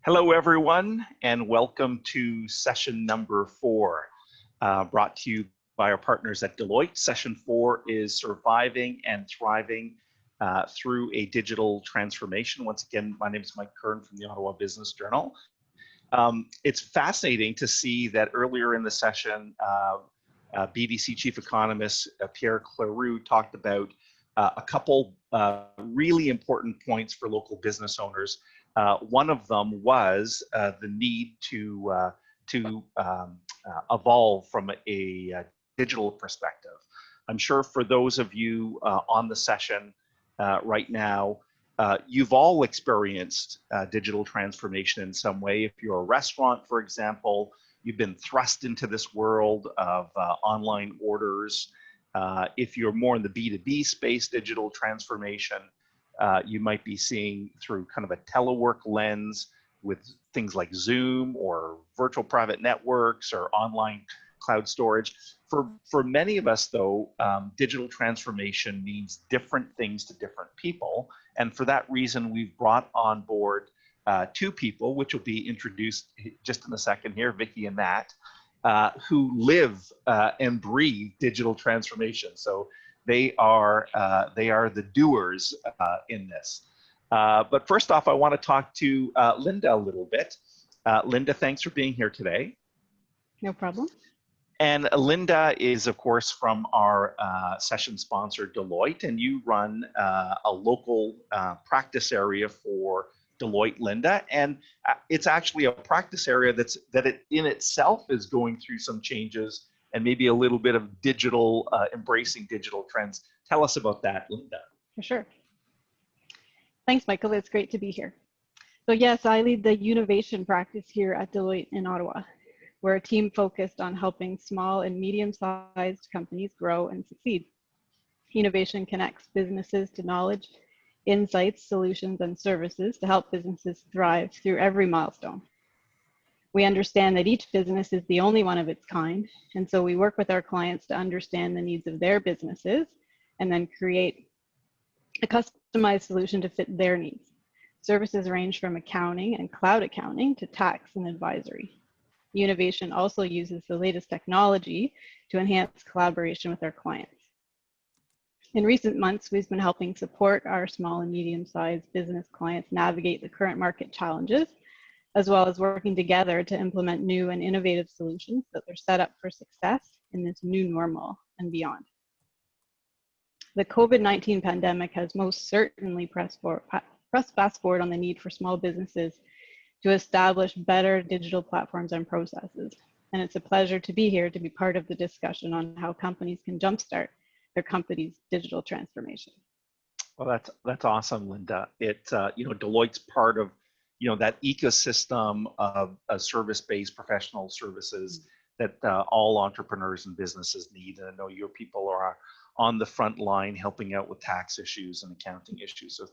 Hello, everyone, and welcome to session number 4, brought to you by our partners at Deloitte. Session 4 is surviving and thriving through a digital transformation. Once again, my name is Mike Kern from the Ottawa Business Journal. It's fascinating to see that earlier in the session, BDC Chief Economist Pierre Cleroux talked about a couple really important points for local business owners. One of them was the need to evolve from a digital perspective. I'm sure for those of you on the session right now, you've all experienced digital transformation in some way. If you're a restaurant, for example, you've been thrust into this world of online orders. If you're more in the B2B space, digital transformation, you might be seeing through kind of a telework lens with things like Zoom or virtual private networks or online cloud storage. For many of us, though, digital transformation means different things to different people. And for that reason, we've brought on board 2 people, which will be introduced just in a second here, Vicki and Matt, who live and breathe digital transformation. So they are the doers in this. But first off, I want to talk to Linda a little bit. Linda, thanks for being here today. No problem. And Linda is, of course, from our session sponsor, Deloitte, and you run a local practice area for Deloitte, Linda, and it's actually a practice area that it in itself is going through some changes and maybe a little bit of digital, embracing digital trends. Tell us about that, Linda. For sure. Thanks, Michael. It's great to be here. So yes, I lead the innovation practice here at Deloitte in Ottawa. We're a team focused on helping small and medium-sized companies grow and succeed. Innovation connects businesses to knowledge, insights, solutions, and services to help businesses thrive through every milestone. We understand that each business is the only one of its kind, and so we work with our clients to understand the needs of their businesses and then create a customized solution to fit their needs. Services range from accounting and cloud accounting to tax and advisory. Innovation also uses the latest technology to enhance collaboration with our clients. In recent months, we've been helping support our small and medium-sized business clients navigate the current market challenges, as well as working together to implement new and innovative solutions that are set up for success in this new normal and beyond. The COVID-19 pandemic has most certainly pressed fast forward on the need for small businesses to establish better digital platforms and processes. And it's a pleasure to be here to be part of the discussion on how companies can jumpstart their company's digital transformation. Well, that's awesome, Linda. Deloitte's part of that ecosystem of service-based professional services that all entrepreneurs and businesses need. And I know your people are on the front line helping out with tax issues and accounting issues. So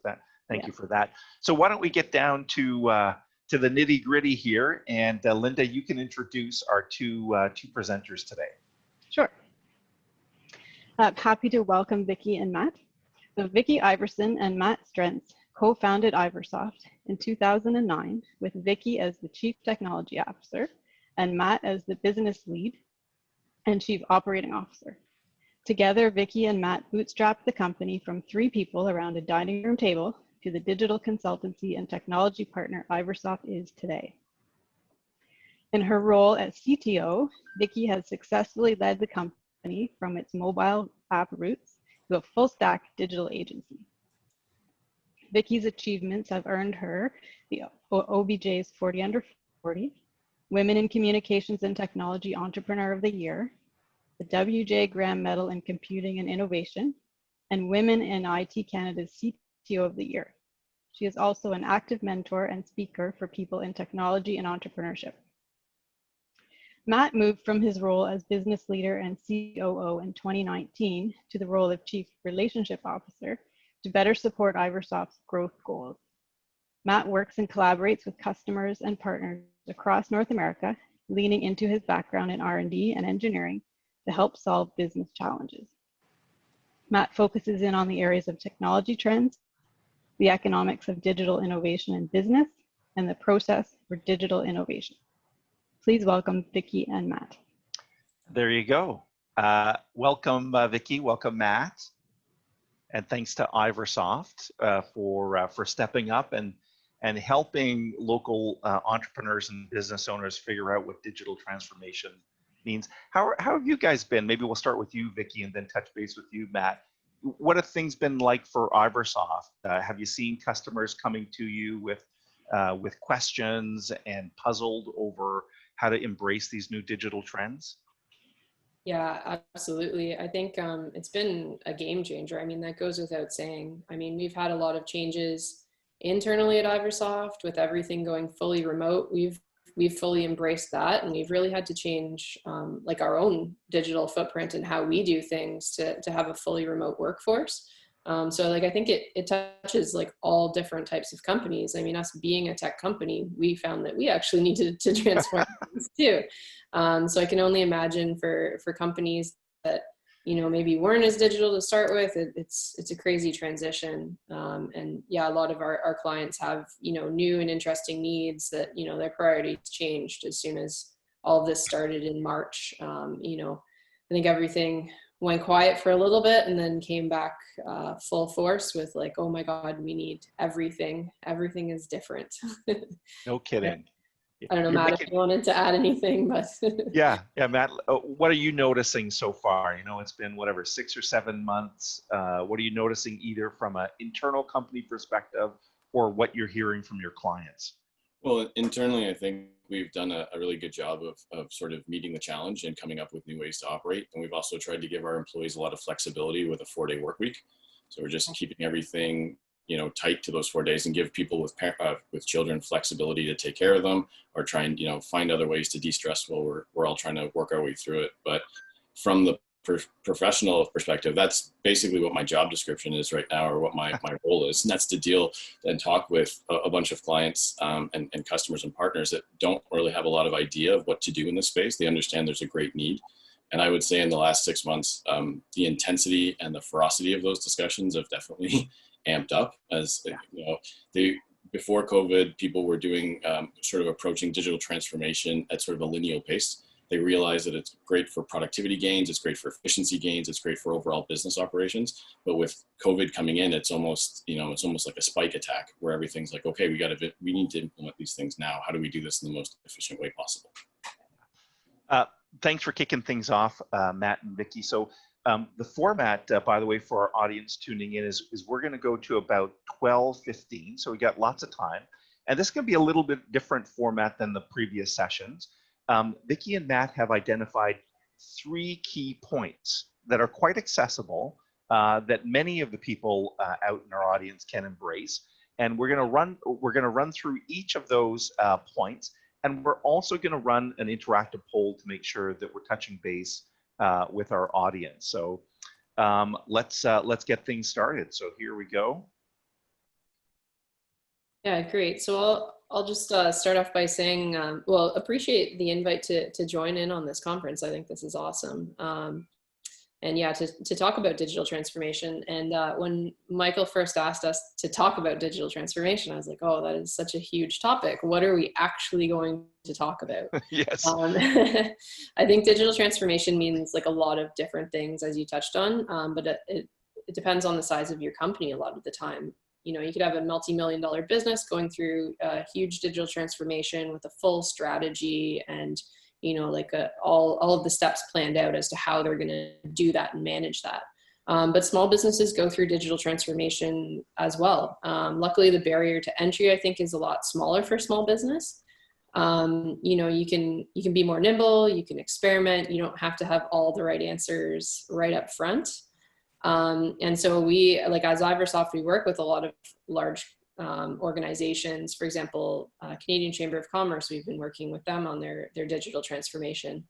thank you for that. So why don't we get down to the nitty-gritty here, and Linda, you can introduce our two presenters today. Sure. Happy to welcome Vicki and Matt. So Vicki Iverson and Matt Strentse co-founded Iversoft in 2009 with Vicki as the Chief Technology Officer and Matt as the Business Lead and Chief Operating Officer. Together, Vicki and Matt bootstrapped the company from 3 people around a dining room table to the digital consultancy and technology partner Iversoft is today. In her role as CTO, Vicki has successfully led the company from its mobile app roots to a full stack digital agency. Vicki's achievements have earned her the OBJ's 40 Under 40, Women in Communications and Technology Entrepreneur of the Year, the WJ Graham Medal in Computing and Innovation, and Women in IT Canada's CTO of the Year. She is also an active mentor and speaker for people in technology and entrepreneurship. Matt moved from his role as business leader and COO in 2019 to the role of Chief Relationship Officer to better support Iversoft's growth goals. Matt works and collaborates with customers and partners across North America, leaning into his background in R&D and engineering to help solve business challenges. Matt focuses in on the areas of technology trends, the economics of digital innovation in business, and the process for digital innovation. Please welcome Vicki and Matt. There you go. Welcome, Vicki. Welcome, Matt. And thanks to Iversoft for stepping up and helping local entrepreneurs and business owners figure out what digital transformation means. How have you guys been? Maybe we'll start with you, Vicki, and then touch base with you, Matt. What have things been like for Iversoft? Have you seen customers coming to you with questions and puzzled over how to embrace these new digital trends? Yeah, absolutely. I think it's been a game changer. I mean, that goes without saying. I mean, we've had a lot of changes internally at Iversoft with everything going fully remote. We've fully embraced that, and we've really had to change like our own digital footprint and how we do things to have a fully remote workforce. So like, I think it touches like all different types of companies. I mean, us being a tech company, we found that we actually needed to transform things too. So I can only imagine for companies that, you know, maybe weren't as digital to start with, it's a crazy transition. And yeah, a lot of our clients have, you know, new and interesting needs that, you know, their priorities changed as soon as all of this started in March. You know, I think everything went quiet for a little bit and then came back full force with like, oh my God, we need everything. Everything is different. No kidding. I don't know, Matt, if you wanted to add anything, but. Yeah, Matt, what are you noticing so far? You know, it's been whatever, 6 or 7 months. What are you noticing either from an internal company perspective or what you're hearing from your clients? Well, internally, I think we've done a really good job of sort of meeting the challenge and coming up with new ways to operate. And we've also tried to give our employees a lot of flexibility with a 4-day work week. So we're just keeping everything, you know, tight to those 4 days and give people with children flexibility to take care of them or try and, you know, find other ways to de-stress while we're all trying to work our way through it. But from the professional perspective, that's basically what my job description is right now, or what my role is, and that's to deal and talk with a bunch of clients and customers and partners that don't really have a lot of idea of what to do in this space. They understand there's a great need, and I would say in the last 6 months, the intensity and the ferocity of those discussions have definitely amped up. As you know, before COVID, people were doing sort of approaching digital transformation at sort of a linear pace. They realize that it's great for productivity gains, it's great for efficiency gains, it's great for overall business operations. But with COVID coming in, it's almost like a spike attack where everything's like, okay, we need to implement these things now. How do we do this in the most efficient way possible? Thanks for kicking things off, Matt and Vicki. So the format, by the way, for our audience tuning in is we're going to go to about 12:15. So we got lots of time. And this can be a little bit different format than the previous sessions. Vicki and Matt have identified 3 key points that are quite accessible that many of the people out in our audience can embrace, and we're going to run through each of those points, and we're also going to run an interactive poll to make sure that we're touching base with our audience. So let's get things started. So here we go. Yeah, great. So I'll just start off by saying, well, appreciate the invite to join in on this conference. I think this is awesome. And yeah, to talk about digital transformation. And when Michael first asked us to talk about digital transformation, I was like, oh, that is such a huge topic. What are we actually going to talk about? Yes. I think digital transformation means like a lot of different things, as you touched on, but it depends on the size of your company a lot of the time. You know, you could have a multi-million-dollar business going through a huge digital transformation with a full strategy and, you know, like all of the steps planned out as to how they're going to do that and manage that. But small businesses go through digital transformation as well. Luckily, the barrier to entry, I think, is a lot smaller for small business. You know, you can be more nimble, you can experiment, you don't have to have all the right answers right up front. And so we, like as Iversoft, we work with a lot of large organizations. For example, Canadian Chamber of Commerce, we've been working with them on their digital transformation.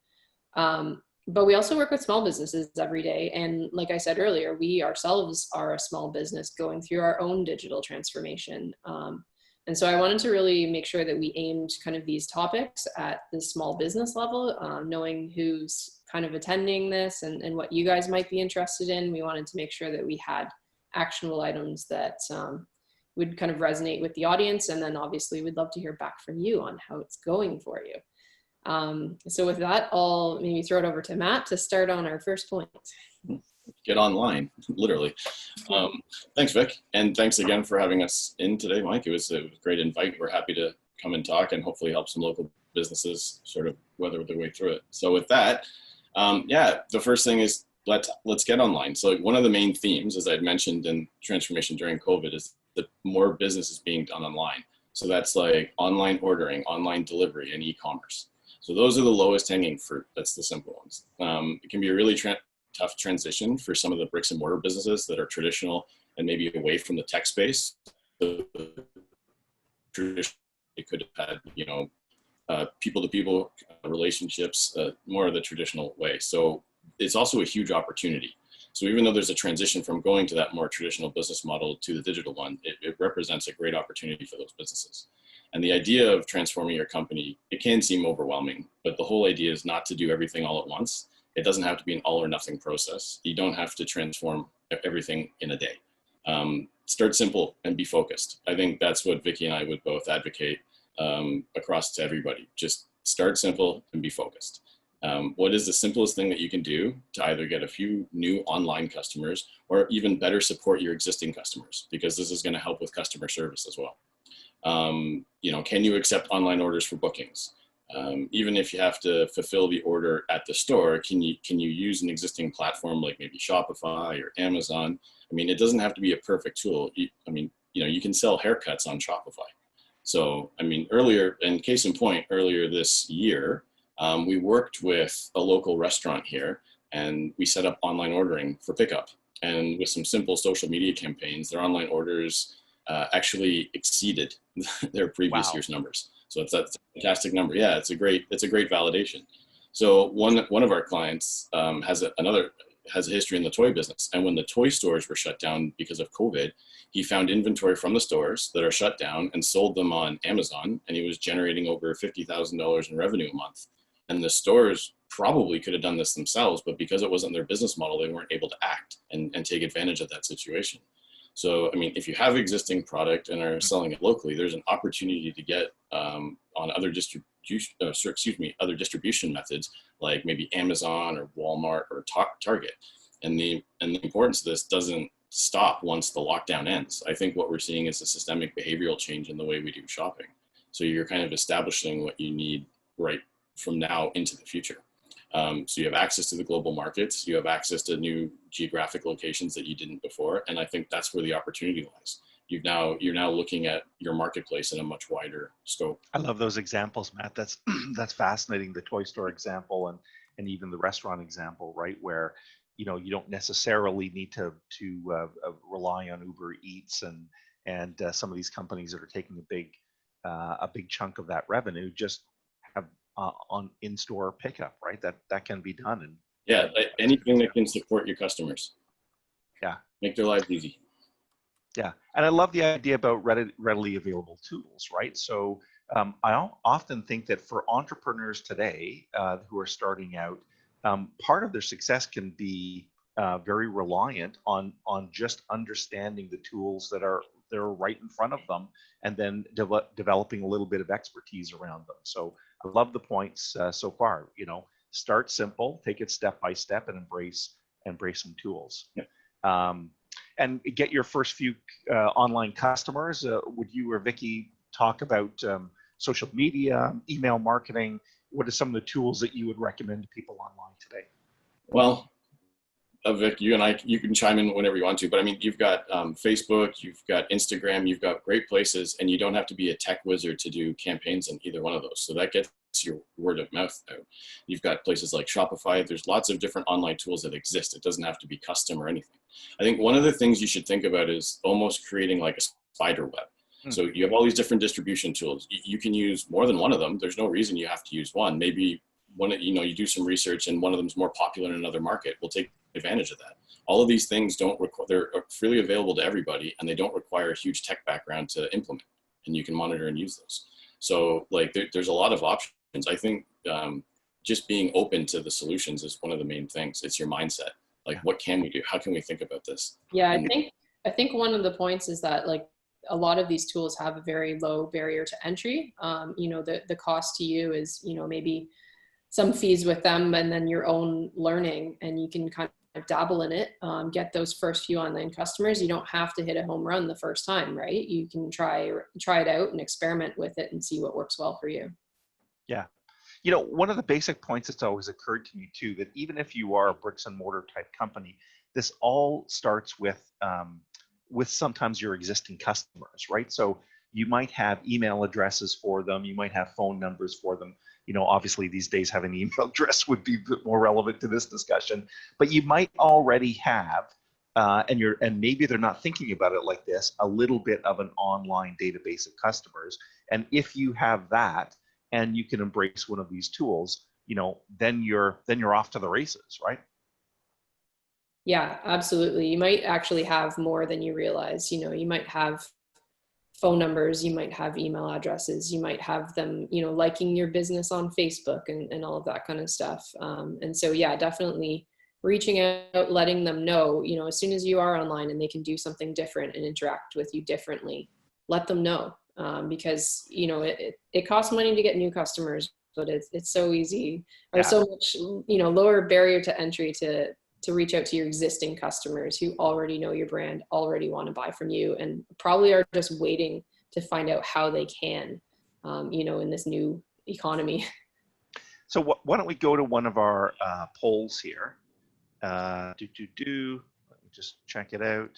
But we also work with small businesses every day. And like I said earlier, we ourselves are a small business going through our own digital transformation. And so I wanted to really make sure that we aimed kind of these topics at the small business level, knowing who's kind of attending this and what you guys might be interested in. We wanted to make sure that we had actionable items that, would kind of resonate with the audience. And then obviously we'd love to hear back from you on how it's going for you. So with that, I'll maybe throw it over to Matt to start on our first point. Get online, literally. Thanks, Vic. And thanks again for having us in today, Mike. It was a great invite. We're happy to come and talk and hopefully help some local businesses sort of weather their way through it. So with that, yeah, the first thing is let's get online. So one of the main themes, as I'd mentioned in transformation during COVID, is that more business is being done online. So that's like online ordering, online delivery, and e-commerce. So those are the lowest hanging fruit. That's the simple ones. It can be a really tough transition for some of the bricks and mortar businesses that are traditional and maybe away from the tech space. Traditionally, it could have had, you know, people-to-people relationships, more of the traditional way. So it's also a huge opportunity. So even though there's a transition from going to that more traditional business model to the digital one, it represents a great opportunity for those businesses. And the idea of transforming your company, it can seem overwhelming, but the whole idea is not to do everything all at once. It doesn't have to be an all or nothing process. You don't have to transform everything in a day. Start simple and be focused. I think that's what Vicki and I would both advocate across to everybody. Just start simple and be focused. What is the simplest thing that you can do to either get a few new online customers or even better support your existing customers? Because this is going to help with customer service as well. You know, can you accept online orders for bookings? Even if you have to fulfill the order at the store, can you use an existing platform like maybe Shopify or Amazon? I mean, it doesn't have to be a perfect tool. I mean, you know, you can sell haircuts on Shopify. So, I mean, earlier, and case in point, earlier this year, we worked with a local restaurant here and we set up online ordering for pickup. And with some simple social media campaigns, their online orders actually exceeded their previous year's numbers. So it's a fantastic number. Yeah, it's a great validation. So one of our clients has a history in the toy business. And when the toy stores were shut down because of COVID, he found inventory from the stores that are shut down and sold them on Amazon. And he was generating over $50,000 in revenue a month. And the stores probably could have done this themselves, but because it wasn't their business model, they weren't able to act and take advantage of that situation. So, I mean, if you have existing product and are selling it locally, there's an opportunity to get on other distribution methods, like maybe Amazon or Walmart or Target. And the importance of this doesn't stop once the lockdown ends. I think what we're seeing is a systemic behavioral change in the way we do shopping. So you're kind of establishing what you need right from now into the future. So you have access to the global markets, you have access to new geographic locations that you didn't before, and I think that's where the opportunity lies. You're now looking at your marketplace in a much wider scope. I love those examples, Matt. That's fascinating. The toy store example and even the restaurant example, right? Where you know you don't necessarily need to rely on Uber Eats and some of these companies that are taking a big chunk of that revenue. Just have on in-store pickup, right? That can be done. And yeah, anything that can support your customers. Yeah, make their lives easy. Yeah, and I love the idea about readily available tools, right? So I often think that for entrepreneurs today who are starting out, part of their success can be very reliant on just understanding the tools that are right in front of them, and then developing a little bit of expertise around them. So I love the points so far. You know, start simple, take it step by step, and embrace some tools. Yeah. And get your first few online customers. Would you or Vicki talk about social media, email marketing? What are some of the tools that you would recommend to people online today? Well, Vic, you can chime in whenever you want to, but I mean, you've got Facebook, you've got Instagram, you've got great places, and you don't have to be a tech wizard to do campaigns in either one of those. So that gets your word of mouth out. You've got places like Shopify. There's lots of different online tools that exist. It doesn't have to be custom or anything. I think one of the things you should think about is almost creating like a spider web. So you have all these different distribution tools. You can use more than one of them. There's no reason you have to use one. Maybe you do some research and one of them is more popular in another market. We'll take advantage of that. All of these things they're freely available to everybody, and they don't require a huge tech background to implement, and you can monitor and use those. So like there's a lot of options. I think just being open to the solutions is one of the main things. It's your mindset. Like, what can we do? How can we think about this? Yeah, I think one of the points is that like a lot of these tools have a very low barrier to entry. You know, the cost to you is, you know, maybe some fees with them and then your own learning, and you can kind of dabble in it, get those first few online customers. You don't have to hit a home run the first time, right? You can try it out and experiment with it and see what works well for you. Yeah. You know, one of the basic points that's always occurred to me too, that even if you are a bricks and mortar type company, this all starts with sometimes your existing customers, right? So you might have email addresses for them, you might have phone numbers for them. You know, obviously these days having an email address would be a bit more relevant to this discussion, but you might already have, and maybe they're not thinking about it like this, a little bit of an online database of customers. And if you have that, and you can embrace one of these tools, you know, then you're off to the races, right? Yeah, absolutely. You might actually have more than you realize. You know, you might have phone numbers, you might have email addresses, you might have them, you know, liking your business on Facebook and all of that kind of stuff. And so, yeah, definitely reaching out, letting them know, you know, as soon as you are online and they can do something different and interact with you differently, let them know. Because, you know, it costs money to get new customers, but it's so easy, or so much, you know, lower barrier to entry to reach out to your existing customers who already know your brand, already want to buy from you, and probably are just waiting to find out how they can, you know, in this new economy. So why don't we go to one of our polls here? Let me just check it out.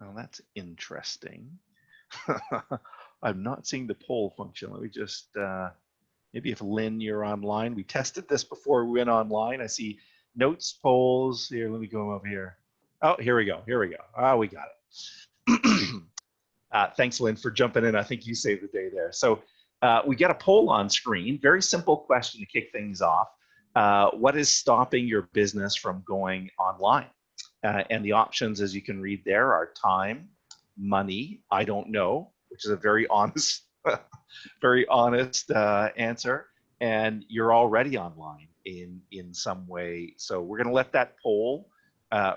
Well, that's interesting. I'm not seeing the poll function. Let me just, maybe if Lynn, you're online. We tested this before we went online. I see notes, polls. Here, let me go over here. Oh, here we go. Oh, we got it. Thanks, Lynn, for jumping in. I think you saved the day there. So we got a poll on screen. Very simple question to kick things off. What is stopping your business from going online? And the options, as you can read there, are time, money, I don't know, which is a very honest, very honest answer, and you're already online in some way. So we're going to let that poll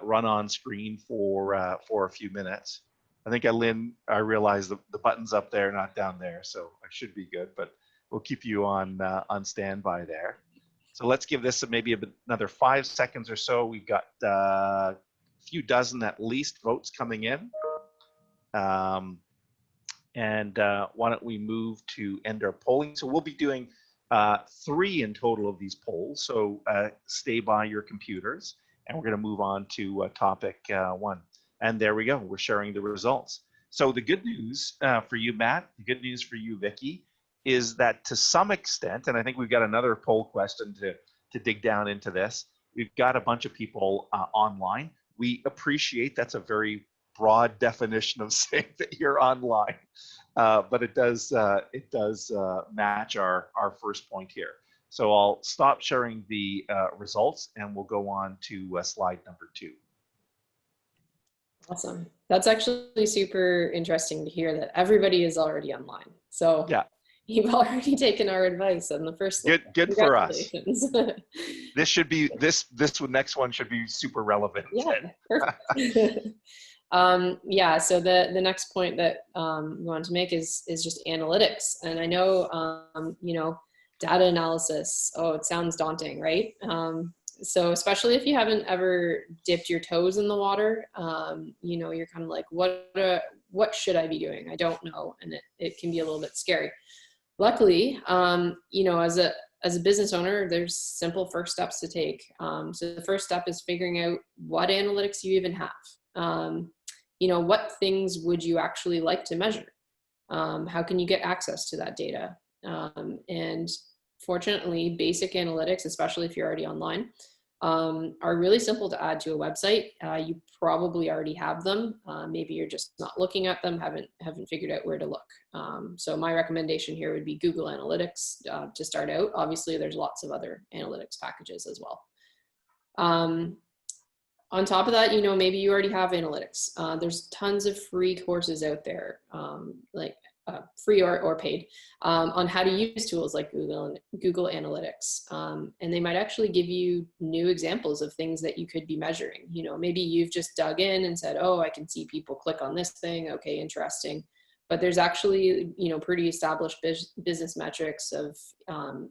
run on screen for a few minutes. I think, Lynn, I realize the button's up there, not down there, so I should be good, but we'll keep you on standby there. So let's give this maybe another 5 seconds or so. We've got a few dozen at least votes coming in. And why don't we move to end our polling? So we'll be doing 3 in total of these polls. So stay by your computers, and we're going to move on to topic 1. And there we go. We're sharing the results. So the good news for you, Matt, the good news for you, Vicki, is that to some extent, and I think we've got another poll question to dig down into this, we've got a bunch of people online. We appreciate that's a very broad definition of saying that you're online, but it does match our first point here. So I'll stop sharing the results, and we'll go on to slide number 2. Awesome. That's actually super interesting to hear that everybody is already online. So yeah, you've already taken our advice on the first slide. Good for us. This should be this next one should be super relevant. Yeah, perfect. Yeah, so the next point that we want to make is just analytics. And I know, you know, data analysis, it sounds daunting, right? So especially if you haven't ever dipped your toes in the water, you know, you're kind of like, what should I be doing? I don't know. And it can be a little bit scary. Luckily, you know, as a business owner, there's simple first steps to take. So the first step is figuring out what analytics you even have. You know, what things would you actually like to measure? How can you get access to that data? And fortunately, basic analytics, especially if you're already online, are really simple to add to a website. You probably already have them. Maybe you're just not looking at them, haven't figured out where to look. So my recommendation here would be Google Analytics to start out. Obviously, there's lots of other analytics packages as well. On top of that, you know, maybe you already have analytics. There's tons of free courses out there, like free or paid, on how to use tools like Google Analytics. And they might actually give you new examples of things that you could be measuring. You know, maybe you've just dug in and said, oh, I can see people click on this thing. Okay, interesting. But there's actually, you know, pretty established business metrics of,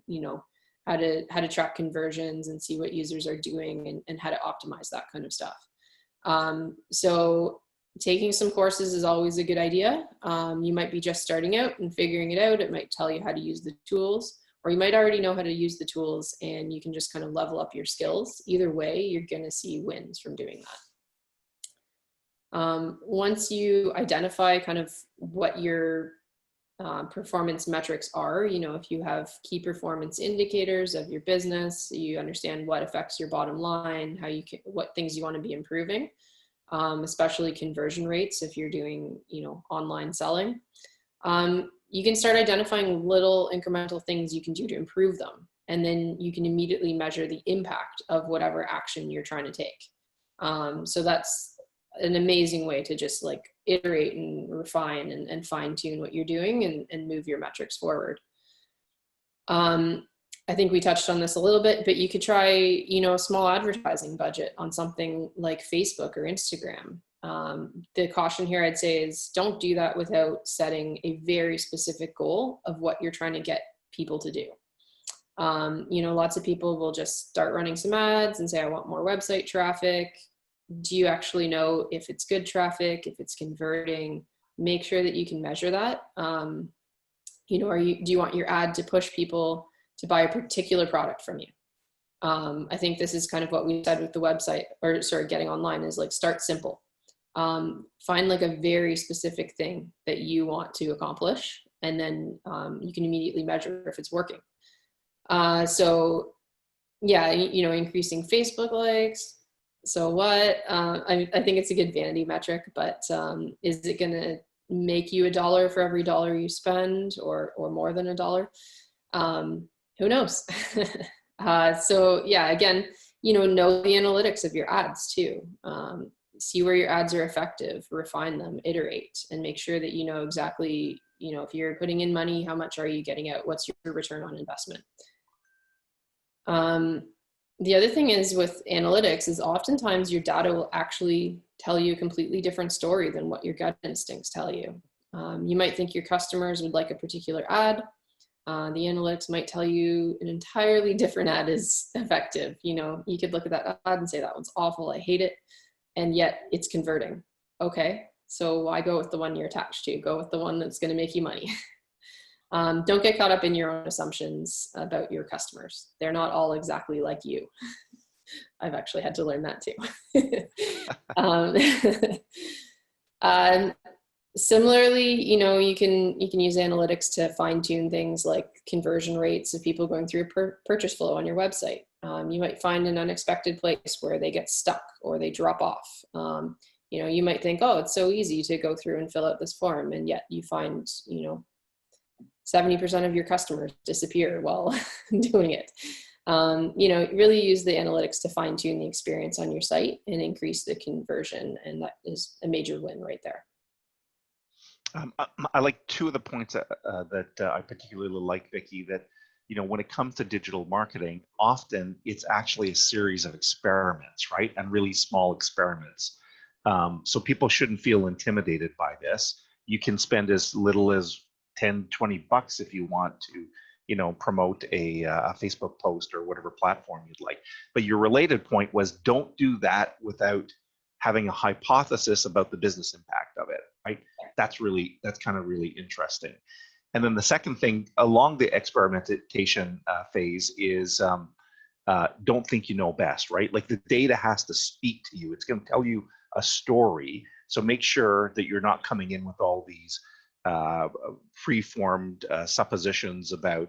you know, how to track conversions and see what users are doing and how to optimize that kind of stuff. So taking some courses is always a good idea. You might be just starting out and figuring it out. It might tell you how to use the tools, or you might already know how to use the tools and you can just kind of level up your skills. Either way, you're going to see wins from doing that. Once you identify kind of what your performance metrics are, you know, if you have key performance indicators of your business, you understand what affects your bottom line, how you can, what things you want to be improving, especially conversion rates if you're doing, you know, online selling. You can start identifying little incremental things you can do to improve them, and then you can immediately measure the impact of whatever action you're trying to take. So that's an amazing way to just like iterate and refine and fine tune what you're doing and move your metrics forward. I think we touched on this a little bit, but you could try, you know, a small advertising budget on something like Facebook or Instagram. The caution here I'd say is don't do that without setting a very specific goal of what you're trying to get people to do. You know, lots of people will just start running some ads and say, I want more website traffic. Do you actually know if it's good traffic, if it's converting? Make sure that you can measure that. You know, do you want your ad to push people to buy a particular product from you? I think this is kind of what we said with the website, or sorry, getting online, is like start simple. Find like a very specific thing that you want to accomplish, and then you can immediately measure if it's working. So yeah, you know, increasing Facebook likes. So what, I think it's a good vanity metric, but is it going to make you $1 for every dollar you spend, or more than $1? Who knows? So yeah, again, you know the analytics of your ads too. See where your ads are effective, refine them, iterate, and make sure that you know exactly, you know, if you're putting in money, how much are you getting out? What's your return on investment? The other thing is with analytics is oftentimes your data will actually tell you a completely different story than what your gut instincts tell you. You might think your customers would like a particular ad. The analytics might tell you an entirely different ad is effective. You know, you could look at that ad and say, that one's awful, I hate it. And yet it's converting. Okay, so why go with the one you're attached to? Go with the one that's going to make you money. Don't get caught up in your own assumptions about your customers. They're not all exactly like you. I've actually had to learn that too. Similarly, you know, you can use analytics to fine tune things like conversion rates of people going through a purchase flow on your website. You might find an unexpected place where they get stuck or they drop off. You know, you might think, oh, it's so easy to go through and fill out this form, and yet you find, you know, 70% of your customers disappear while doing it. You know, really use the analytics to fine tune the experience on your site and increase the conversion. And that is a major win right there. I like two of the points that I particularly like, Vicki, that, you know, when it comes to digital marketing, often it's actually a series of experiments, right? And really small experiments. So people shouldn't feel intimidated by this. You can spend as little as 10, 20 bucks if you want to, you know, promote a Facebook post or whatever platform you'd like. But your related point was, don't do that without having a hypothesis about the business impact of it, right? That's kind of really interesting. And then the second thing along the experimentation phase is don't think you know best, right? Like the data has to speak to you. It's going to tell you a story. So make sure that you're not coming in with all these pre-formed suppositions about,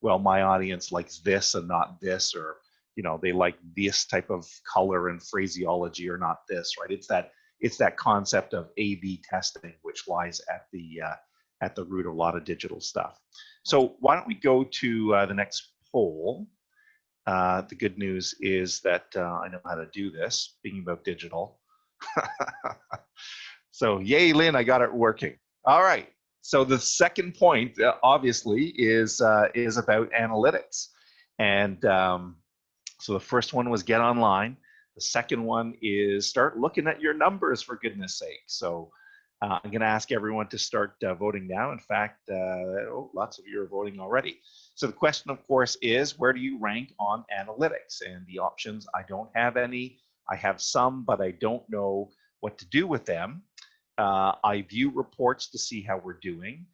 well, my audience likes this and not this, or, you know, they like this type of color and phraseology or not this, right? It's that concept of A/B testing, which lies at the root of a lot of digital stuff. So why don't we go to the next poll? The good news is that I know how to do this, speaking about digital. So yay, Lynn, I got it working. All right, So the second point, obviously, is about analytics. And so the first one was get online. The second one is start looking at your numbers, for goodness sake. So I'm going to ask everyone to start voting now. In fact, lots of you are voting already. So the question, of course, is where do you rank on analytics? And the options, I don't have any. I have some, but I don't know what to do with them. I view reports to see how we're doing.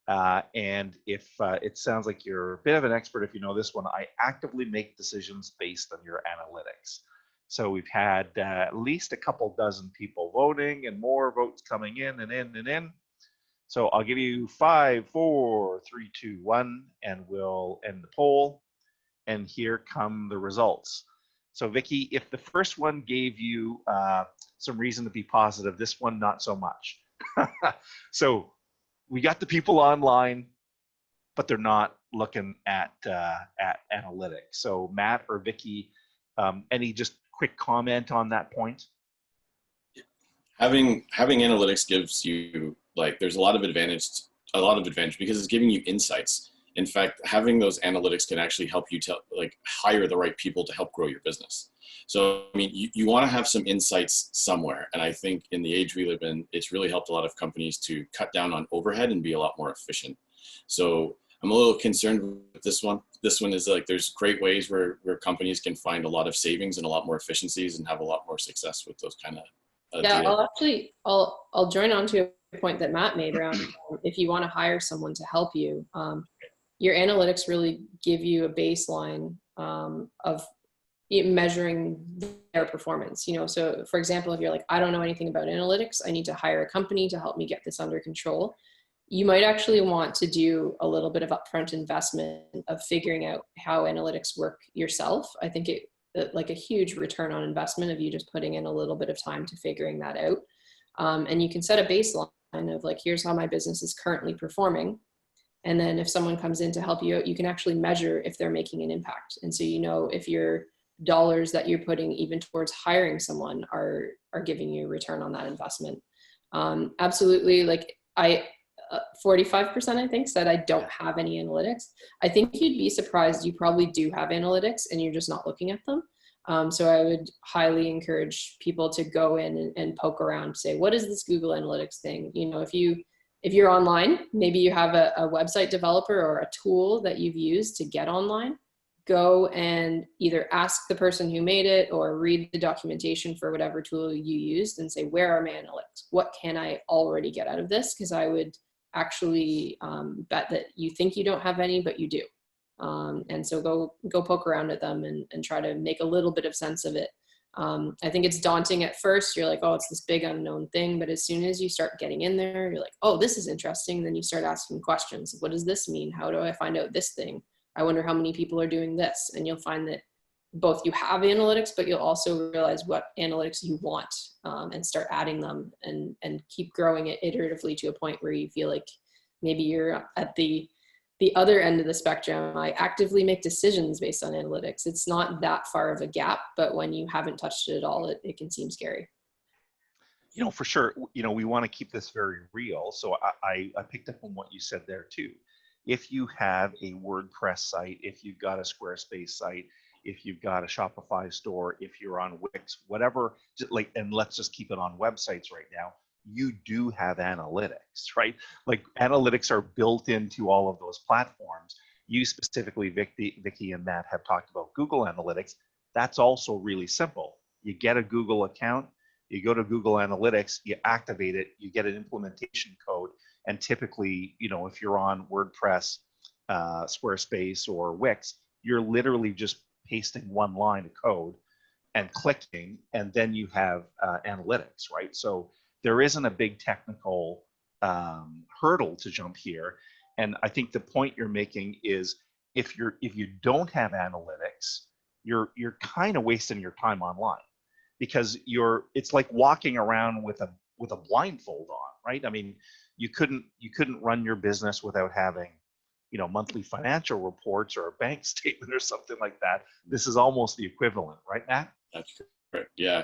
And if it sounds like you're a bit of an expert if you know this one, I actively make decisions based on your analytics. So we've had at least a couple dozen people voting and more votes coming in and in and in. So I'll give you 5, 4, 3, 2, 1, and we'll end the poll. And here come the results. So Vicki, if the first one gave you some reason to be positive, this one not so much. So we got the people online, but they're not looking at analytics. So Matt or Vicki, any just quick comment on that point? Having analytics gives you, like, there's a lot of advantage because it's giving you insights. In fact, having those analytics can actually help you hire the right people to help grow your business. So, I mean, you want to have some insights somewhere. And I think in the age we live in, it's really helped a lot of companies to cut down on overhead and be a lot more efficient. So I'm a little concerned with this one. This one is like, there's great ways where companies can find a lot of savings and a lot more efficiencies and have a lot more success with those kind of Yeah, data. I'll join on to a point that Matt made around if you want to hire someone to help you, your analytics really give you a baseline of measuring their performance. You know, so for example, if you're like, I don't know anything about analytics, I need to hire a company to help me get this under control. You might actually want to do a little bit of upfront investment of figuring out how analytics work yourself. I think it like a huge return on investment of you just putting in a little bit of time to figuring that out. And you can set a baseline of like, here's how my business is currently performing. And then if someone comes in to help you out, you can actually measure if they're making an impact. And so, you know, if your dollars that you're putting even towards hiring someone are giving you a return on that investment. Absolutely. Like 45%, I think, said I don't have any analytics. I think you'd be surprised. You probably do have analytics and you're just not looking at them. So I would highly encourage people to go in and poke around, say, what is this Google Analytics thing? You know, if you're online, maybe you have a website developer or a tool that you've used to get online, go and either ask the person who made it or read the documentation for whatever tool you used and say, where are my analytics? What can I already get out of this? Because I would actually bet that you think you don't have any, but you do. And so go poke around at them and try to make a little bit of sense of it. I think it's daunting at first. You're like, oh, it's this big unknown thing. But as soon as you start getting in there, you're like, oh, this is interesting. Then you start asking questions. What does this mean? How do I find out this thing? I wonder how many people are doing this. And you'll find that both you have analytics, but you'll also realize what analytics you want and start adding them and keep growing it iteratively to a point where you feel like maybe you're at the other end of the spectrum. I actively make decisions based on analytics. It's not that far of a gap, but when you haven't touched it at all, it can seem scary. You know, for sure, you know, we want to keep this very real. So I picked up on what you said there too. If you have a WordPress site, if you've got a Squarespace site, if you've got a Shopify store, if you're on Wix, whatever, like, and let's just keep it on websites right now, you do have analytics, right? Like analytics are built into all of those platforms. You specifically, Vicki and Matt have talked about Google Analytics. That's also really simple. You get a Google account, you go to Google Analytics, you activate it, you get an implementation code. And typically, you know, if you're on WordPress, Squarespace, or Wix, you're literally just pasting one line of code and clicking, and then you have analytics, right? So there isn't a big technical hurdle to jump here. And I think the point you're making is if you don't have analytics, you're kind of wasting your time online because it's like walking around with a blindfold on, right? I mean, you couldn't run your business without having, you know, monthly financial reports or a bank statement or something like that. This is almost the equivalent, right, Matt? That's Right. Yeah.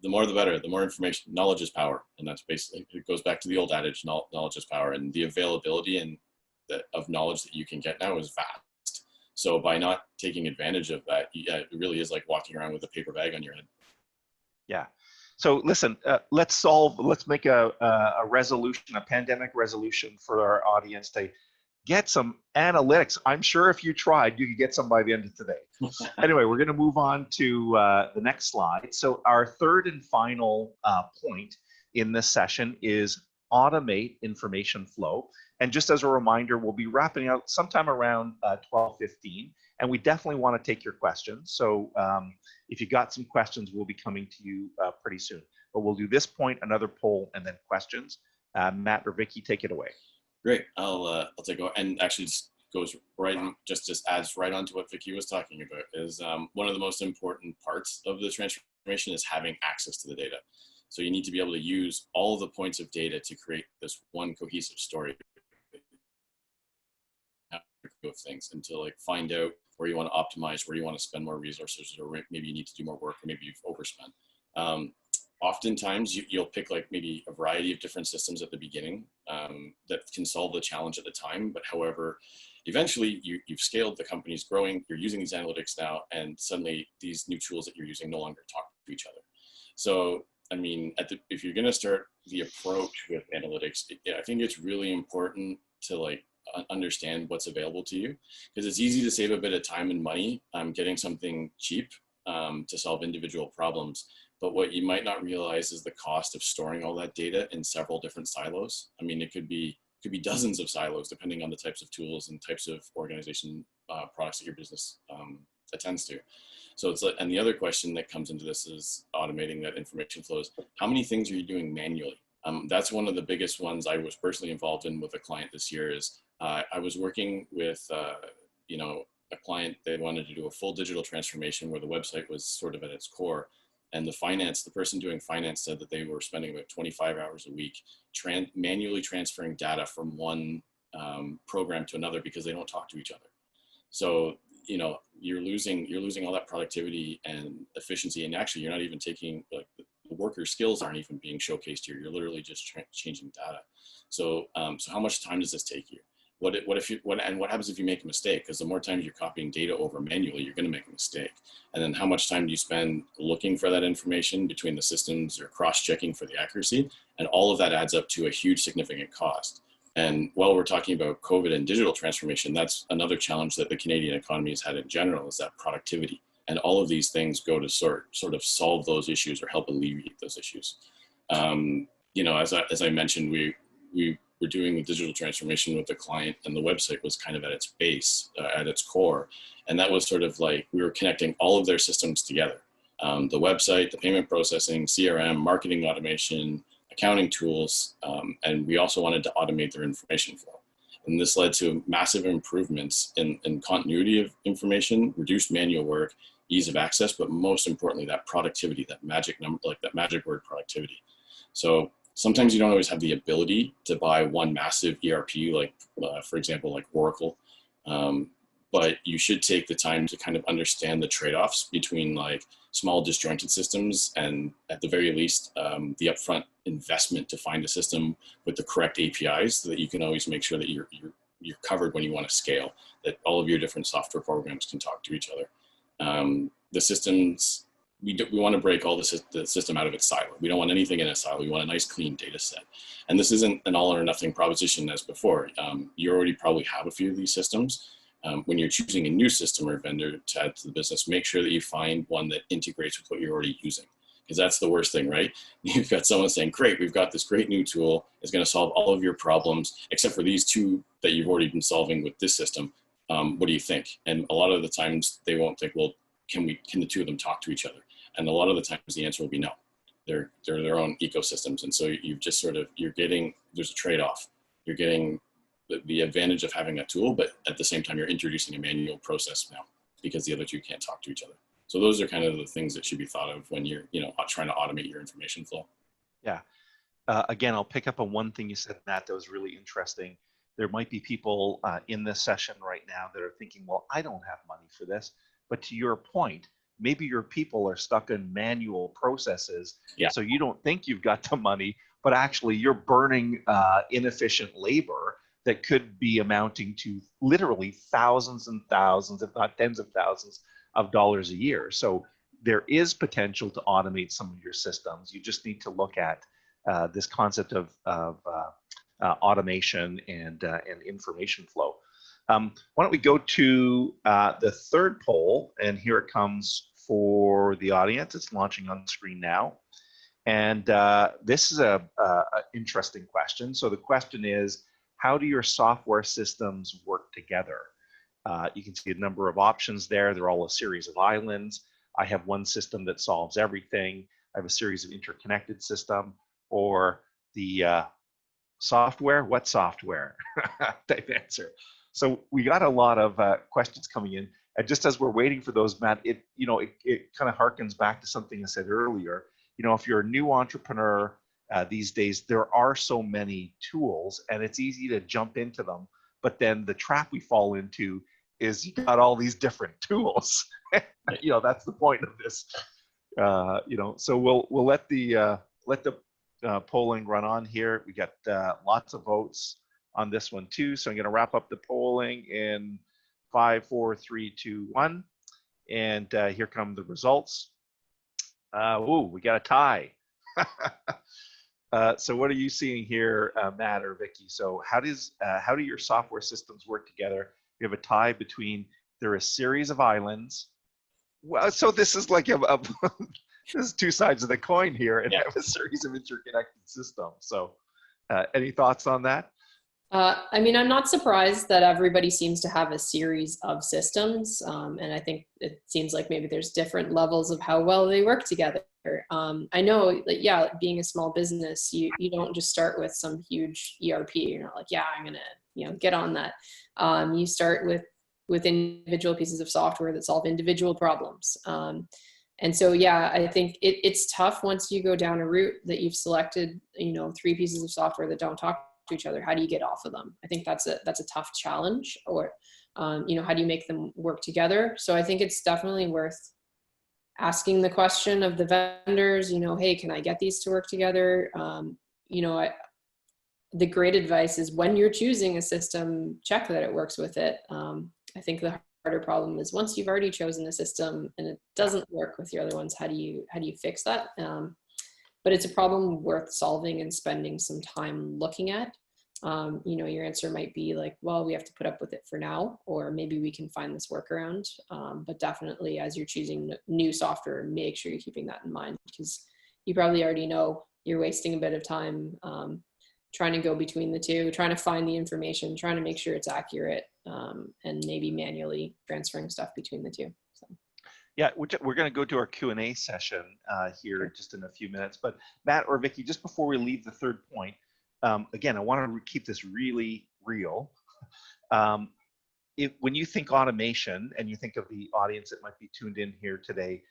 The more the better. The more information. Knowledge is power, and that's basically, it goes back to the old adage: knowledge is power. And the availability and of knowledge that you can get now is vast. So by not taking advantage of that, yeah, it really is like walking around with a paper bag on your head. Yeah. So listen, let's make a resolution, a pandemic resolution for our audience to get some analytics. I'm sure if you tried, you could get some by the end of today. Anyway, we're going to move on to the next slide. So our third and final point in this session is automate information flow. And just as a reminder, we'll be wrapping out sometime around 12:15, and we definitely want to take your questions. So if you got some questions, we'll be coming to you pretty soon. But we'll do this point, another poll, and then questions. Matt or Vicki, take it away. Great. I'll take over. And actually, just goes right and just adds right on to what Vicki was talking about. Is one of the most important parts of the transformation is having access to the data. So you need to be able to use all of the points of data to create this one cohesive story of things, and to like find out where you want to optimize, where you want to spend more resources, or maybe you need to do more work, or maybe you've overspent. Oftentimes you'll pick like maybe a variety of different systems at the beginning that can solve the challenge at the time. But however, eventually you've scaled, the company's growing, you're using these analytics now, and suddenly these new tools that you're using no longer talk to each other. So, I mean, if you're going to start the approach with analytics, I think it's really important to like understand what's available to you, because it's easy to save a bit of time and money getting something cheap to solve individual problems. But what you might not realize is the cost of storing all that data in several different silos. I mean, it could be dozens of silos depending on the types of tools and types of organization products that your business attends to. So it's like, and the other question that comes into this is automating that information flows. How many things are you doing manually? That's one of the biggest ones I was personally involved in with a client this year. Is I was working with a client. They wanted to do a full digital transformation where the website was sort of at its core. And the person doing finance said that they were spending about 25 hours a week manually transferring data from one program to another because they don't talk to each other. So, you know, you're losing all that productivity and efficiency, and actually you're not even taking, like, the worker skills aren't even being showcased here. You're literally just changing data. So, so how much time does this take you? What happens if you make a mistake? Because the more times you're copying data over manually, you're going to make a mistake. And then how much time do you spend looking for that information between the systems or cross-checking for the accuracy? And all of that adds up to a huge significant cost. And while we're talking about COVID and digital transformation, that's another challenge that the Canadian economy has had in general, is that productivity. And all of these things go to sort of solve those issues or help alleviate those issues. You know, as I mentioned, we were doing the digital transformation with the client, and the website was kind of at its base, at its core. And that was sort of like, we were connecting all of their systems together. The website, the payment processing, CRM, marketing automation, accounting tools, and we also wanted to automate their information flow. And this led to massive improvements in continuity of information, reduced manual work, ease of access, but most importantly, that productivity, that magic number, like that magic word, productivity. So sometimes you don't always have the ability to buy one massive ERP, like for example, like Oracle, but you should take the time to kind of understand the trade-offs between like small disjointed systems and, at the very least, the upfront investment to find a system with the correct APIs, so that you can always make sure that you're covered when you want to scale, that all of your different software programs can talk to each other. The systems, we want to break all the system out of its silo. We don't want anything in a silo. We want a nice clean data set. And this isn't an all or nothing proposition as before. You already probably have a few of these systems. When you're choosing a new system or vendor to add to the business, make sure that you find one that integrates with what you're already using. Because that's the worst thing, right? You've got someone saying, great, we've got this great new tool. It's going to solve all of your problems, except for these two that you've already been solving with this system. What do you think? And a lot of the times they won't think, well, can the two of them talk to each other? And a lot of the times the answer will be no. They're their own ecosystems. And so you've just sort of, there's a trade-off. You're getting the advantage of having a tool, but at the same time, you're introducing a manual process now because the other two can't talk to each other. So those are kind of the things that should be thought of when you're, trying to automate your information flow. Yeah. Again, I'll pick up on one thing you said, Matt, that was really interesting. There might be people in this session right now that are thinking, well, I don't have money for this. But to your point, maybe your people are stuck in manual processes. Yeah. So you don't think you've got the money, but actually you're burning inefficient labor that could be amounting to literally thousands and thousands, if not tens of thousands of dollars a year. So there is potential to automate some of your systems. You just need to look at this concept of automation and information flow. Why don't we go to the third poll, and here it comes for the audience. It's launching on screen now. And this is an interesting question. So the question is, how do your software systems work together? You can see a number of options there. They're all a series of islands. I have one system that solves everything. I have a series of interconnected system, or the software, what software type answer. So we got a lot of questions coming in. And just as we're waiting for those, Matt, it kind of harkens back to something I said earlier. If you're a new entrepreneur these days, there are so many tools and it's easy to jump into them. But then the trap we fall into is you got all these different tools. That's the point of this. So we'll let the polling run on here. We got lots of votes on this one too. So I'm going to wrap up the polling in 5, 4, 3, 2, 1. And here come the results. We got a tie. So what are you seeing here, Matt or Vicki? So how do your software systems work together? You have a tie between, there are a series of islands. Well, so this is like this is two sides of the coin here, and have a series of interconnected systems. So any thoughts on that? I'm not surprised that everybody seems to have a series of systems. And I think it seems like maybe there's different levels of how well they work together. I know that, being a small business, you don't just start with some huge ERP. You're not like, I'm going to, get on that. You start with individual pieces of software that solve individual problems. And so, I think it's tough once you go down a route that you've selected, 3 pieces of software that don't talk to each other. How do you get off of them? I think that's a tough challenge. Or, how do you make them work together? So I think it's definitely worth asking the question of the vendors, hey, can I get these to work together? The great advice is when you're choosing a system, check that it works with it. I think the harder problem is once you've already chosen a system and it doesn't work with your other ones, how do you fix that? But it's a problem worth solving and spending some time looking at. Your answer might be like, well, we have to put up with it for now, or maybe we can find this workaround. But definitely as you're choosing new software, make sure you're keeping that in mind, because you probably already know you're wasting a bit of time trying to go between the two, trying to find the information, trying to make sure it's accurate, and maybe manually transferring stuff between the two. So. Yeah, we're going to go to our Q&A session here just in a few minutes. But Matt or Vicki, just before we leave the third point, again, I want to keep this really real. When you think automation and you think of the audience that might be tuned in here today,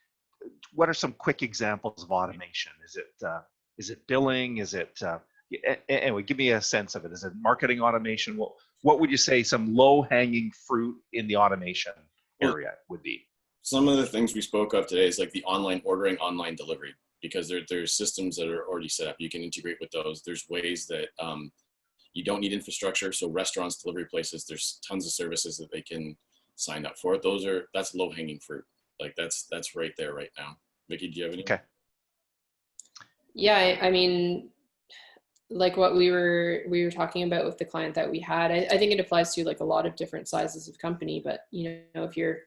what are some quick examples of automation? Is it billing? Is it anyway? Give me a sense of it. Is it marketing automation? What would you say some low-hanging fruit in the automation area would be? Some of the things we spoke of today is like the online ordering, online delivery, because there's systems that are already set up. You can integrate with those. There's ways that you don't need infrastructure. So restaurants, delivery places, there's tons of services that they can sign up for. That's low hanging fruit. Like that's right there right now. Vicki, do you have any? Okay. Yeah, like what we were talking about with the client that we had, I think it applies to like a lot of different sizes of company. But if you're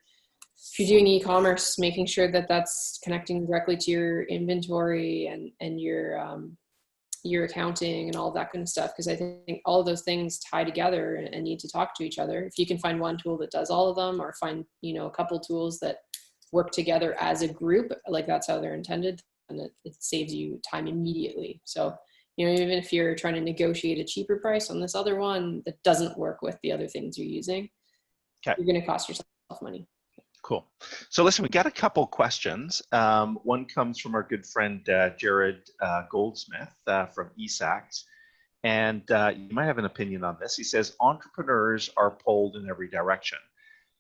doing e-commerce, making sure that that's connecting directly to your inventory and your accounting and all that kind of stuff, because I think all of those things tie together and need to talk to each other. If you can find one tool that does all of them, or find a couple tools that work together as a group, like that's how they're intended, and it saves you time immediately. So even if you're trying to negotiate a cheaper price on this other one that doesn't work with the other things you're using, you're going to cost yourself money. Cool. So listen, we got a couple questions. One comes from our good friend, Jared Goldsmith from ESACS. And you might have an opinion on this. He says, entrepreneurs are pulled in every direction.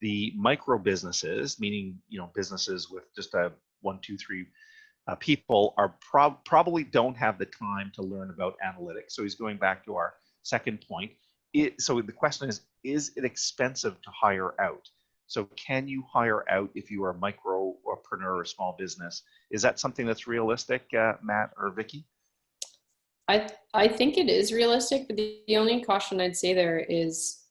the micro businesses, meaning, businesses with just a 1, 2, 3 people are probably don't have the time to learn about analytics. So he's going back to our second point. So the question is it expensive to hire out? So can you hire out if you are a micropreneur or small business? Is that something that's realistic, Matt or Vicki? I think it is realistic, but the only caution I'd say there is,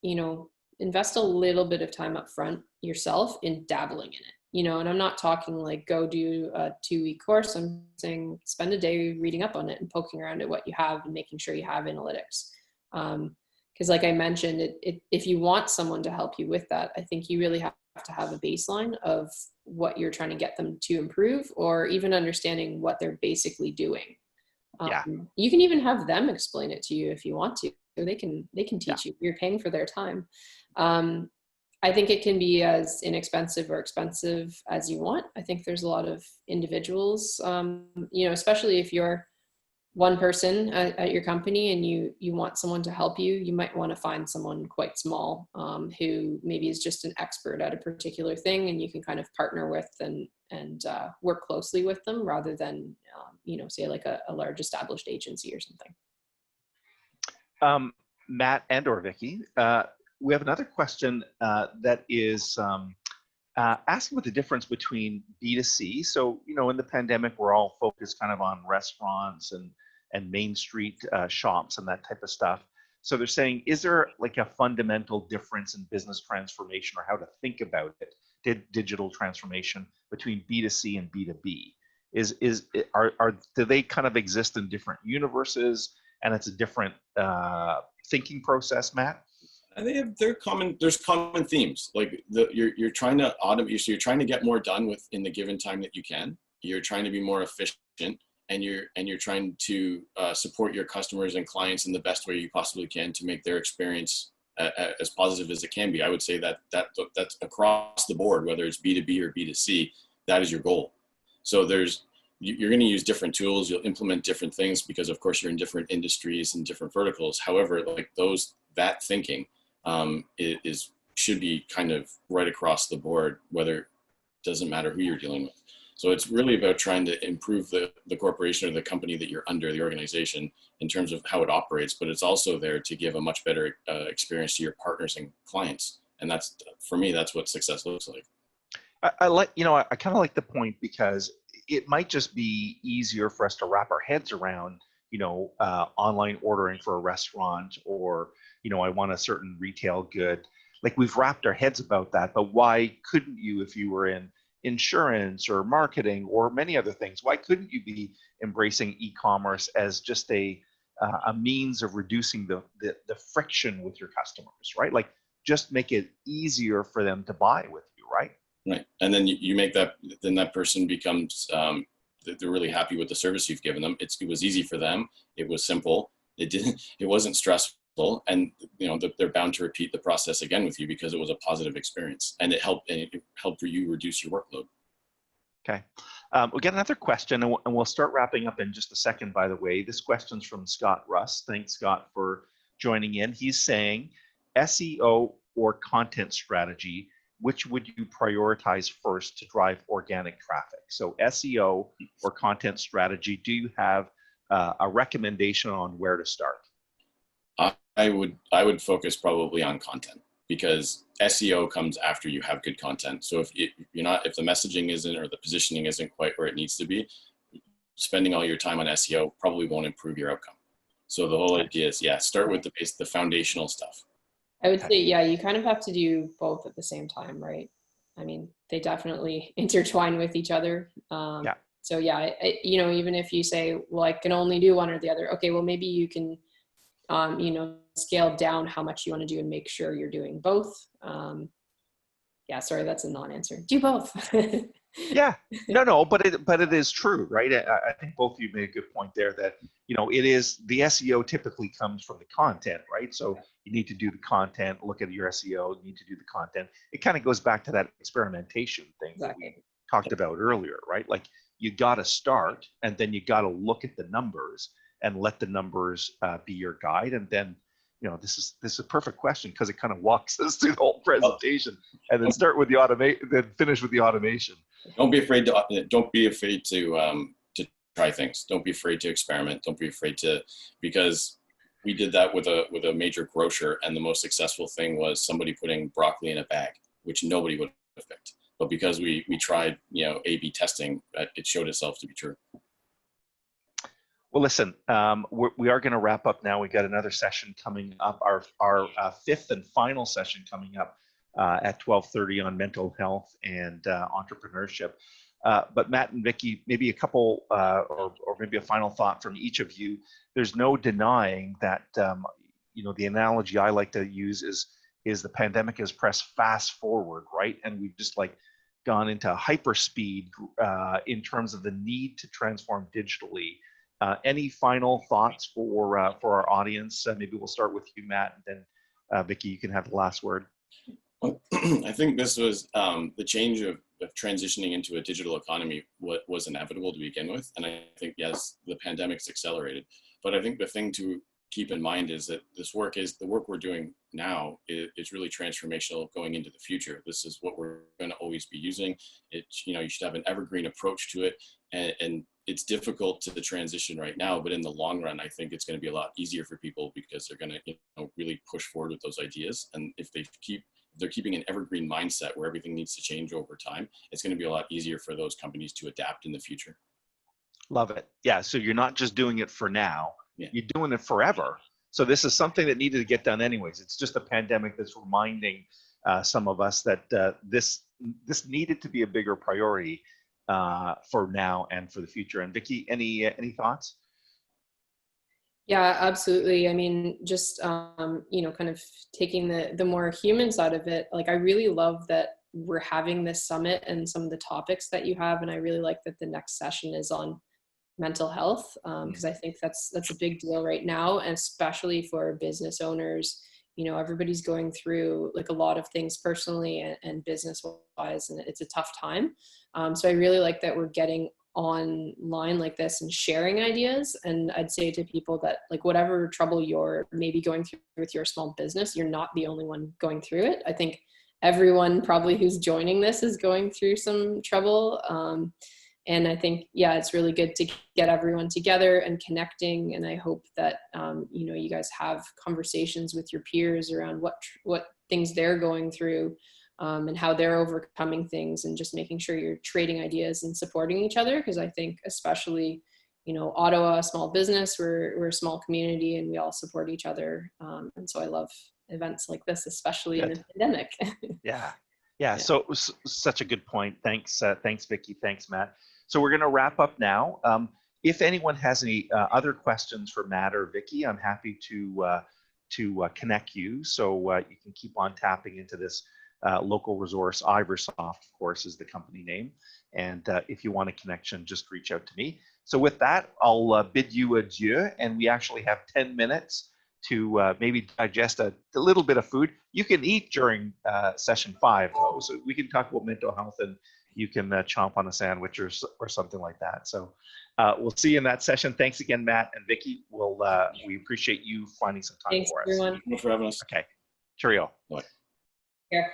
invest a little bit of time up front yourself in dabbling in it, and I'm not talking like go do a 2-week course. I'm saying spend a day reading up on it and poking around at what you have and making sure you have analytics. Because like I mentioned, if you want someone to help you with that, I think you really have to have a baseline of what you're trying to get them to improve, or even understanding what they're basically doing. Yeah. You can even have them explain it to you if you want to. They can teach you. You're paying for their time. I think it can be as inexpensive or expensive as you want. I think there's a lot of individuals, especially if you're one person at your company and you want someone to help you, you might want to find someone quite small who maybe is just an expert at a particular thing, and you can kind of partner with and work closely with them rather than, say like a large established agency or something. Matt and or Vicki, we have another question that is asking what the difference between B2C. So, in the pandemic, we're all focused kind of on restaurants and Main Street shops and that type of stuff. So they're saying, is there like a fundamental difference in business transformation or how to think about it, digital transformation between B2C and B2B? Do they kind of exist in different universes and it's a different thinking process, Matt? There's common themes. Like you're trying to automate, so you're trying to get more done in the given time that you can. You're trying to be more efficient, and you're trying to support your customers and clients in the best way you possibly can to make their experience as positive as it can be. I would say that's across the board, whether it's B2B or B2C, that is your goal. So you're going to use different tools, you'll implement different things because of course you're in different industries and different verticals. However, like that thinking should be kind of right across the board, whether it doesn't matter who you're dealing with. So it's really about trying to improve the corporation or the company that you're under, the organization, in terms of how it operates, but it's also there to give a much better experience to your partners and clients. And for me, that's what success looks like. I kind of like the point because it might just be easier for us to wrap our heads around, online ordering for a restaurant, or, I want a certain retail good. Like we've wrapped our heads about that, but why couldn't you, if you were in insurance or marketing or many other things, why couldn't you be embracing e-commerce as just a means of reducing the friction with your customers, right? Like just make it easier for them to buy with you, right? Right. And then you make then that person becomes, they're really happy with the service you've given them. It was easy for them. It was simple. It wasn't stressful. And, they're bound to repeat the process again with you because it was a positive experience, and it helped for you reduce your workload. Okay. We got another question, and we'll start wrapping up in just a second, by the way. This question's from Scott Russ. Thanks, Scott, for joining in. He's saying, SEO or content strategy, which would you prioritize first to drive organic traffic? So SEO or content strategy, do you have a recommendation on where to start? I would focus probably on content, because SEO comes after you have good content. So if the messaging isn't, or the positioning isn't quite where it needs to be, spending all your time on SEO probably won't improve your outcome. So the whole idea is, start with the foundational stuff. I would say, you kind of have to do both at the same time, right? I mean, they definitely intertwine with each other. So even if you say, well, I can only do one or the other, okay, well, maybe you can, scale down how much you want to do and make sure you're doing both. Sorry, that's a non-answer. Do both. But it is true, right? I think both of you made a good point there that, it is, the SEO typically comes from the content, right? So you need to do the content, look at your SEO, you need to do the content. It kind of goes back to that experimentation thing that we talked about earlier, right? Like you got to start, and then you got to look at the numbers and let the numbers be your guide. And then, this is a perfect question because it kind of walks us through the whole presentation, and then start with the then finish with the automation. Don't be afraid to try things. Don't be afraid to experiment. Don't be afraid to, because we did that with a major grocer, and the most successful thing was somebody putting broccoli in a bag, which nobody would have picked. But because we tried, A/B testing, it showed itself to be true. Well, listen, we are going to wrap up now. We got another session coming up, our fifth and final session coming up at 12:30 on mental health and entrepreneurship. But Matt and Vicki, maybe a couple or maybe a final thought from each of you. There's no denying that the analogy I like to use is the pandemic has pressed fast forward, right? And we've just gone into hyperspeed in terms of the need to transform digitally. Any final thoughts for our audience? Maybe we'll start with you, Matt, and then Vicki, you can have the last word. Well, I think this was the change of transitioning into a digital economy was inevitable to begin with. And I think, yes, the pandemic's accelerated. But I think the thing to keep in mind is that the work we're doing now is really transformational going into the future. This is what we're going to always be using. You should have an evergreen approach to it. And it's difficult to transition right now, but in the long run, I think it's going to be a lot easier for people because they're going to really push forward with those ideas. And if they're keeping an evergreen mindset where everything needs to change over time, it's going to be a lot easier for those companies to adapt in the future. Love it. Yeah. So you're not just doing it for now, Yeah. You're doing it forever. So this is something that needed to get done anyways. It's just a pandemic that's reminding some of us that this needed to be a bigger priority for now and for the future. And Vicki, any thoughts? Yeah, absolutely. I mean, just, kind of taking the more human side of it, I really love that we're having this summit and some of the topics that you have. And I really like that the next session is on mental health, because I think that's a big deal right now, and especially for business owners. Everybody's going through a lot of things personally and business wise, and it's a tough time. So I really like that we're getting online like this and sharing ideas. And I'd say to people that whatever trouble you're maybe going through with your small business, you're not the only one going through it. I think everyone probably who's joining this is going through some trouble. And I think, it's really good to get everyone together and connecting. And I hope that, you guys have conversations with your peers around what things they're going through, and how they're overcoming things, and just making sure you're trading ideas and supporting each other. Because I think especially, Ottawa, a small business, we're a small community and we all support each other. And so I love events like this, especially in a pandemic. Yeah. So such a good point. Thanks, Vicki. Thanks, Matt. So we're going to wrap up now. If anyone has any other questions for Matt or Vicki, I'm happy to connect you. So you can keep on tapping into this local resource. Iversoft, of course, is the company name. And if you want a connection, just reach out to me. So with that, I'll bid you adieu. And we actually have 10 minutes to maybe digest a little bit of food. You can eat during session 5, though. So we can talk about mental health, and you can chomp on a sandwich or something like that. So we'll see you in that session. Thanks again, Matt and Vicki. We appreciate you finding some time Thanks, for us. everyone. Thanks for having us. Okay. Cheerio. Bye. Yeah.